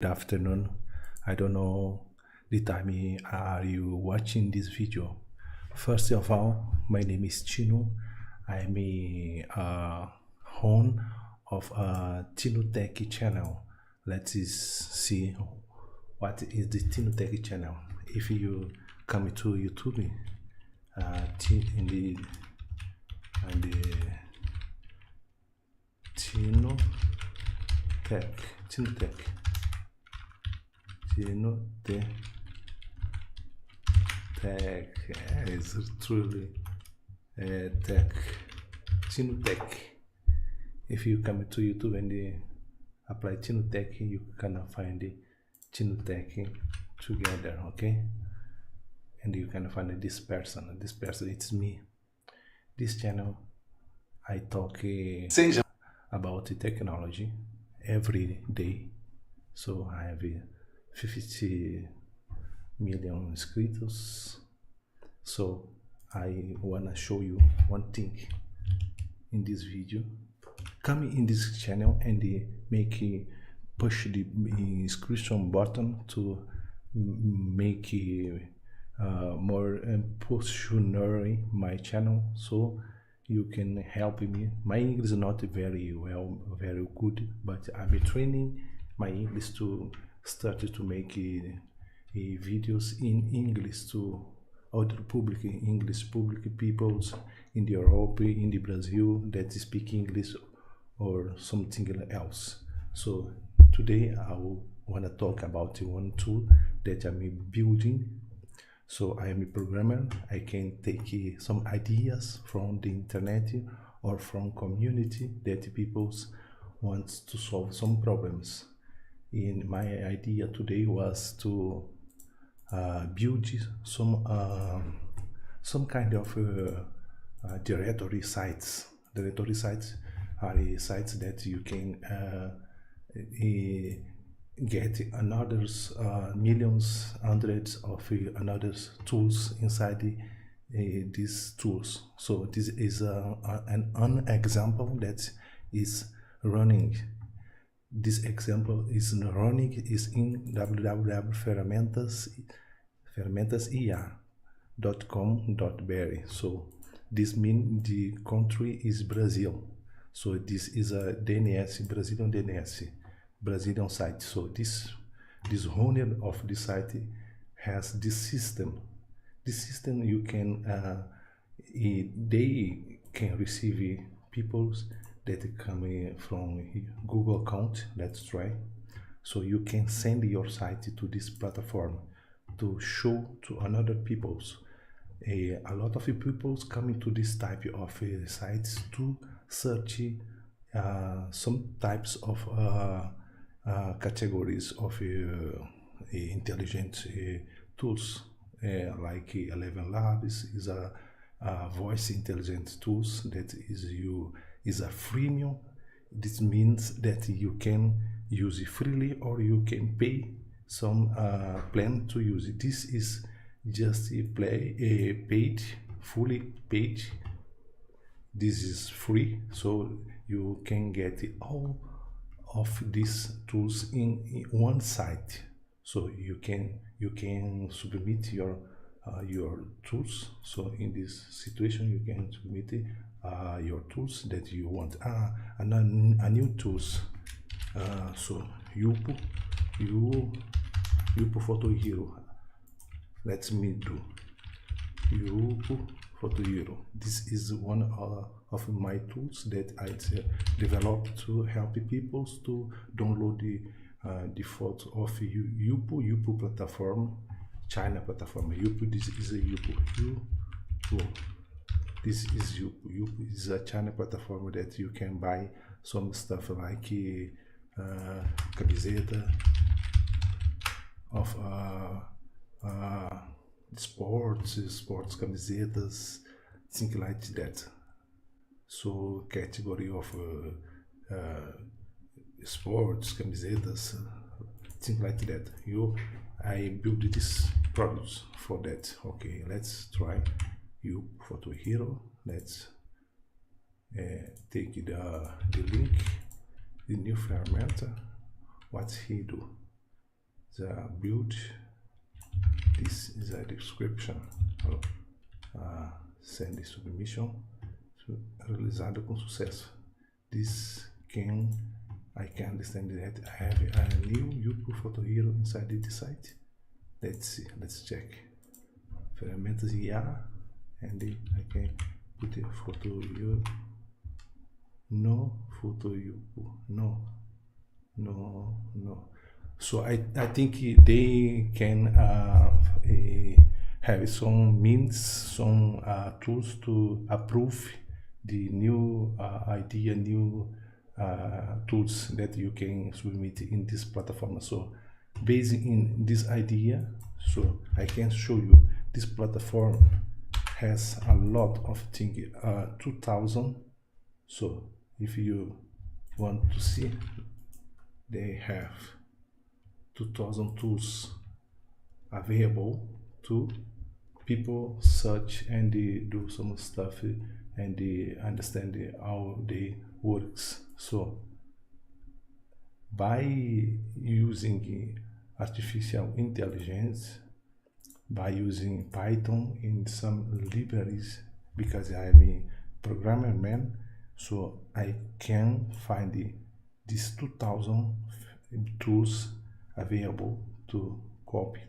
Good afternoon. I don't know the time are you watching this video. First of all, my name is Chino. I'm a home of a Chino Tech channel. Let's see what is the Chino Tech channel. If you come to YouTube, in the Chino Tech. Tech is truly tech. Chino Tech. If you come to YouTube and apply Chino Tech, you can find the Chino Tech together, okay? And you can find this person. This person, it's me. This channel, I talk about the technology every day. So I have 50 million inscritos. So I wanna show you one thing in this video. Come in this channel and push the inscription button to make more positionary my channel, so you can help me. My English is not very good, but I'm training my English to start to make videos in English to other English public peoples in the Europe, in the Brazil that speak English or something else. So today I want to talk about one tool that I'm building. So I am a programmer. I can take some ideas from the internet or from community that people want to solve some problems. And my idea today was to build some kind of directory sites. Directory sites are sites that you can get another millions, hundreds of another tools inside these tools. So this is an example that is running. This example is in www.fermentasia.com.br. So this means the country is Brazil. So this is a DNS, Brazilian DNS, Brazilian site. So this owner of the site has this system. This system you can they can receive people that come from Google account. Let's try. So you can send your site to this platform to show to another peoples. A lot of people coming to this type of sites to search some types of categories of intelligent tools, like 11 Labs is a voice intelligent tools that is a freemium. This means that you can use it freely or you can pay some plan to use it. This is just a fully paid. This is free, so you can get all of these tools in one site. So you can submit your tools. So in this situation you can submit your tools that you want. A new tools. So Yupo Photo Hero. Let me do Yupo Photo Hero. This is one of my tools that I developed to help people to download the photo of Yupo platform, China platform. Yupo, this is a Yupo. This is Yupo. Yupo is a China platform that you can buy some stuff like camiseta of sports camisetas, things like that. So category of sports camisetas, things like that. I built this product for that. Okay, let's try Photo Hero. Let's take the link, the new fermenter. What he do? the build. This is a description. Send submission realizado com sucesso. This I can understand that I have a new YouTube photo hero inside this site. Let's see, let's check. Ferramentas IA, and I can put a photo hero. No photo hero, no. So I think they can have some means, some tools to approve the new idea, new tools that you can submit in this platform. So based in this idea, so I can show you this platform has a lot of things, 2000. So if you want to see, they have 2000 tools available to people search and they do some stuff and they understand how they works. So by using artificial intelligence, by using Python in some libraries, because I'm a programmer man, so I can find these 2000 tools available to copy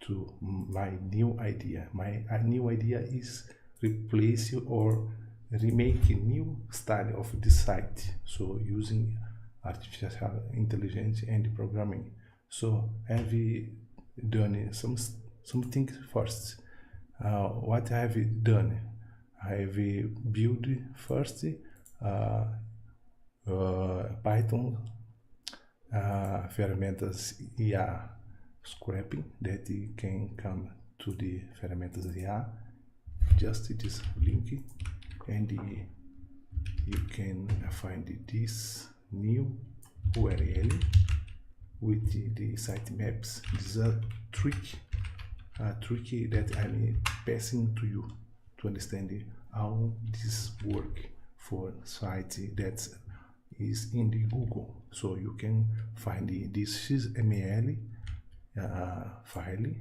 to my new idea. My new idea is replace or remake a new style of the site, so using artificial intelligence and programming. So have done something first. What I have done, I have built first Python ferramentas IA Scrapy that can come to the ferramentas IA, just this link, and you can find this new URL with the sitemaps. This is a trick that I'm passing to you to understand how this work for site that is in the Google. So you can find this XML file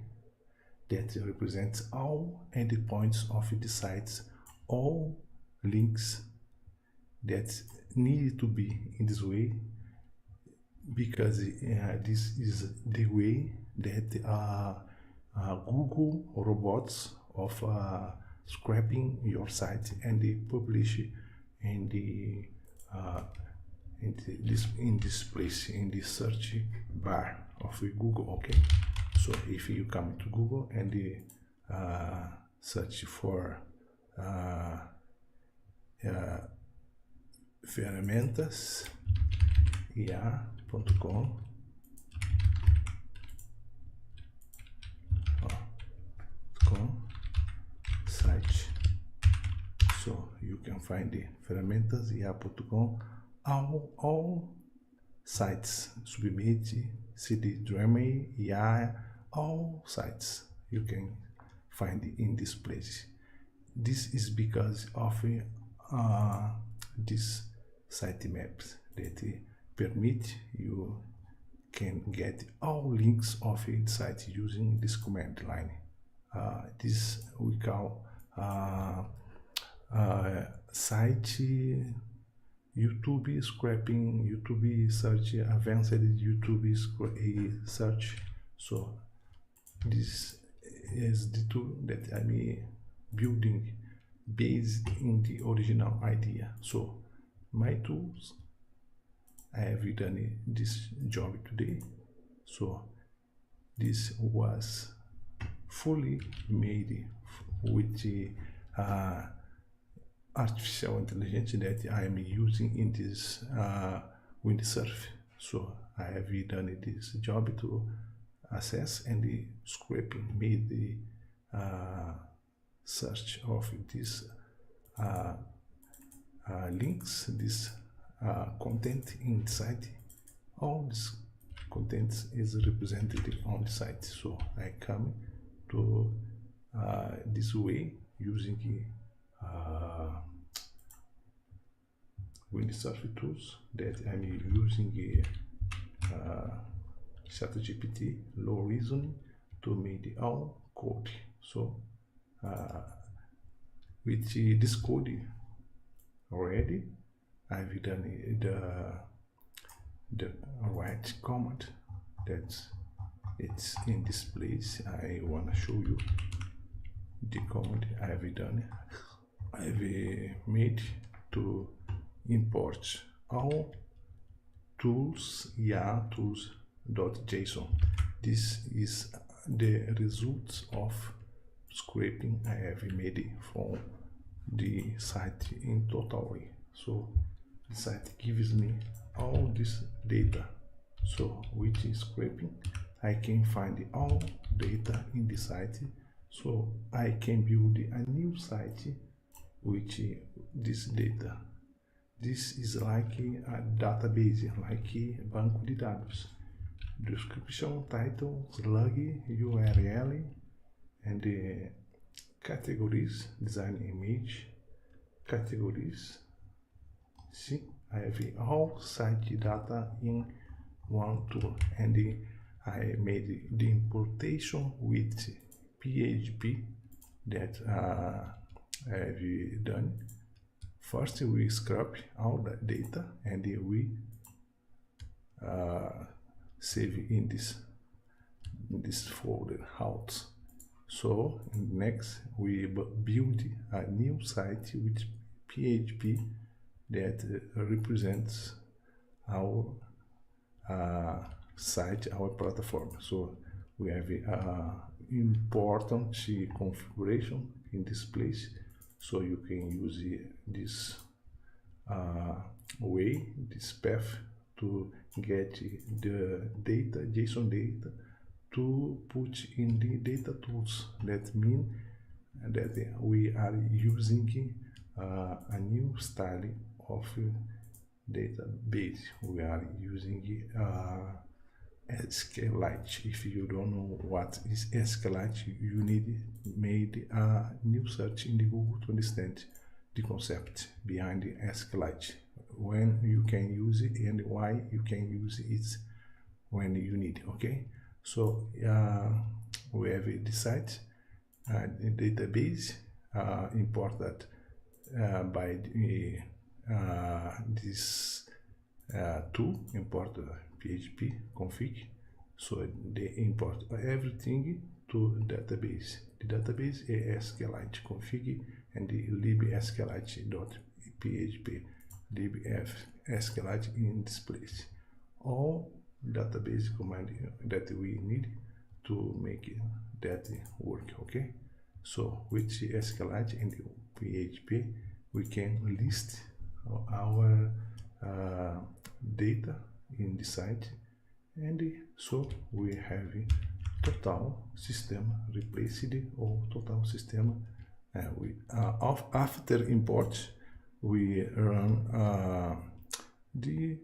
that represents all endpoints of the sites, all links that need to be in this way, because this is the way that Google robots of scraping your site and they publish in this place, in the search bar of Google. Okay, so if you come to Google and search for ferramentas ia.com, site, so you can find the ferramentas ia.com, all sites, submit, CD drama, IA, all sites you can find in this place. This is because of these sitemaps that permit you can get all links of a site using this command line. This we call site YouTube scraping, YouTube search, advanced YouTube search. So this is the tool that I'm building based in the original idea. So my tools, I have done this job today. So this was fully made with the artificial intelligence that I am using in this windsurf. So I have done this job to access and the scraping, made the search of this links, this content inside. All this content is represented on the site. So I come to this way using windsurf tools that I'm using ChatGPT low reasoning to make our code. So with this code already, I've done the right command that it's in this place. I want to show you the command I've done. I've made to import all tools, tools.json. This is the result of scraping I have made from the site in total. So the site gives me all this data. So with scraping, I can find all data in the site. So I can build a new site with this data. This is like a database, like a banco de dados. Description, title, slug, URL, and the categories, design image, categories. See, I have all site data in one tool, and I made the importation with PHP that I have done. First, we scrap all the data and we save in this folder out. So next, we build a new site with PHP that represents our site, our platform. So we have important configuration in this place, so you can use this way, this path to get the data, JSON data, to put in the data tools. That means that we are using a new style of database. We are using SQLite. If you don't know what is SQLite, you need made a new search in the Google to understand the concept behind the SQLite, when you can use it and why you can use it when you need. Okay, so we have the site, the database imported by this tool, import PHP config. So they import everything to database. The database is SQLite config and the lib_SQLite.php, lib_SQLite in this place. All database command that we need to make that work. Okay, so with SQLite and PHP, we can list our data in the site, and so we have total system replaced, or total system after import. We run the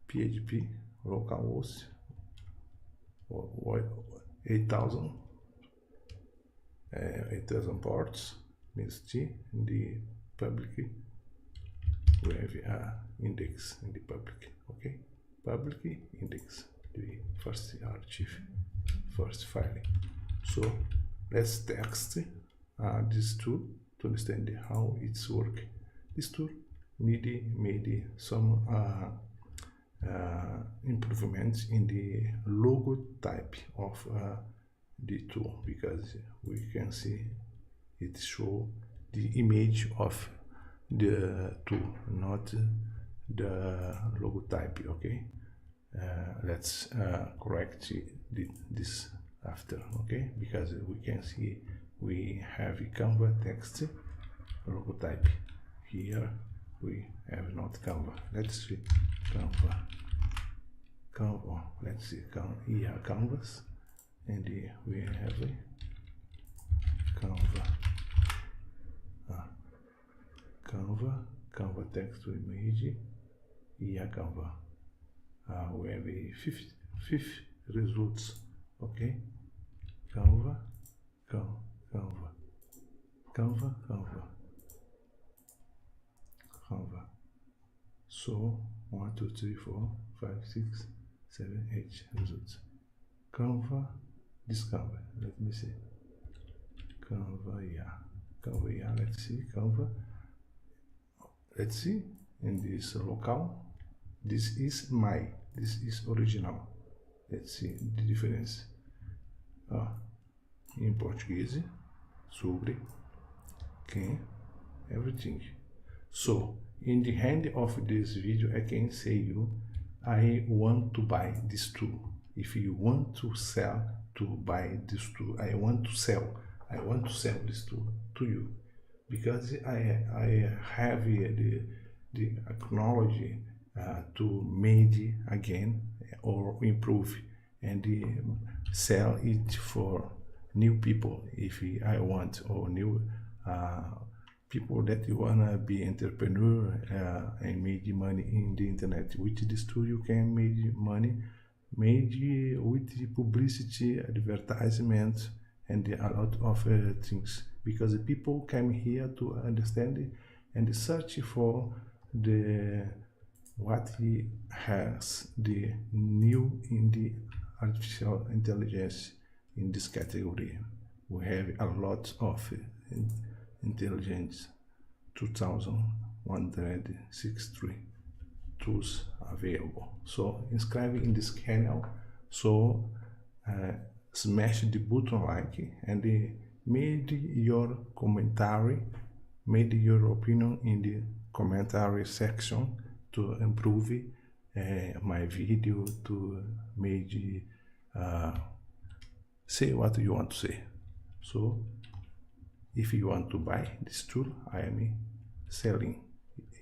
PHP localhost 8000 ports, means T, in the public. We have index in the public. Okay, public index, the first archive, first file. So let's test this tool to understand how it's work. This tool made some improvements in the logo type of the tool, because we can see it show the image of the tool, not the logo type. Okay, let's correct this after. Okay, because we can see we have Canva text logo type. Here we have not Canva. Let's see Canva. Let's see here canvas, and we have Canva. Canva text to image, here Canva. We have a fifth results. Okay, Canva. So 1, 2, 3, 4, 5, 6, 7, 8 results. Canva, this Canva, let me see. Canva, yeah, let's see, Canva. Let's see, in this local, this is original. Let's see the difference. Em português, sobre, quem, everything. So, in the end of this video, I can say you, I want to buy this tool. If you want to sell, to buy this tool, I want to sell this tool to you, because I have the technology to make again or improve and sell it for new people if I want, or new people that you wanna be entrepreneur and make money in the internet. With this tool you can make money made with publicity, advertisement, and a lot of things, because people come here to understand and search for what he has the new in the artificial intelligence. In this category we have a lot of intelligence, 2163 tools available. So subscribe in this channel, so smash the button like and made your commentary, made your opinion in the commentary section to improve my video, to make say what you want to say. So if you want to buy this tool, I am selling.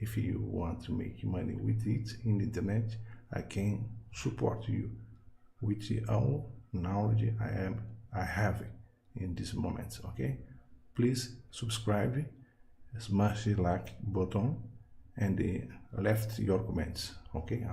If you want to make money with it in the internet, I can support you with all knowledge I have in this moment. Okay, please subscribe, smash the like button, and left your comments. Okay.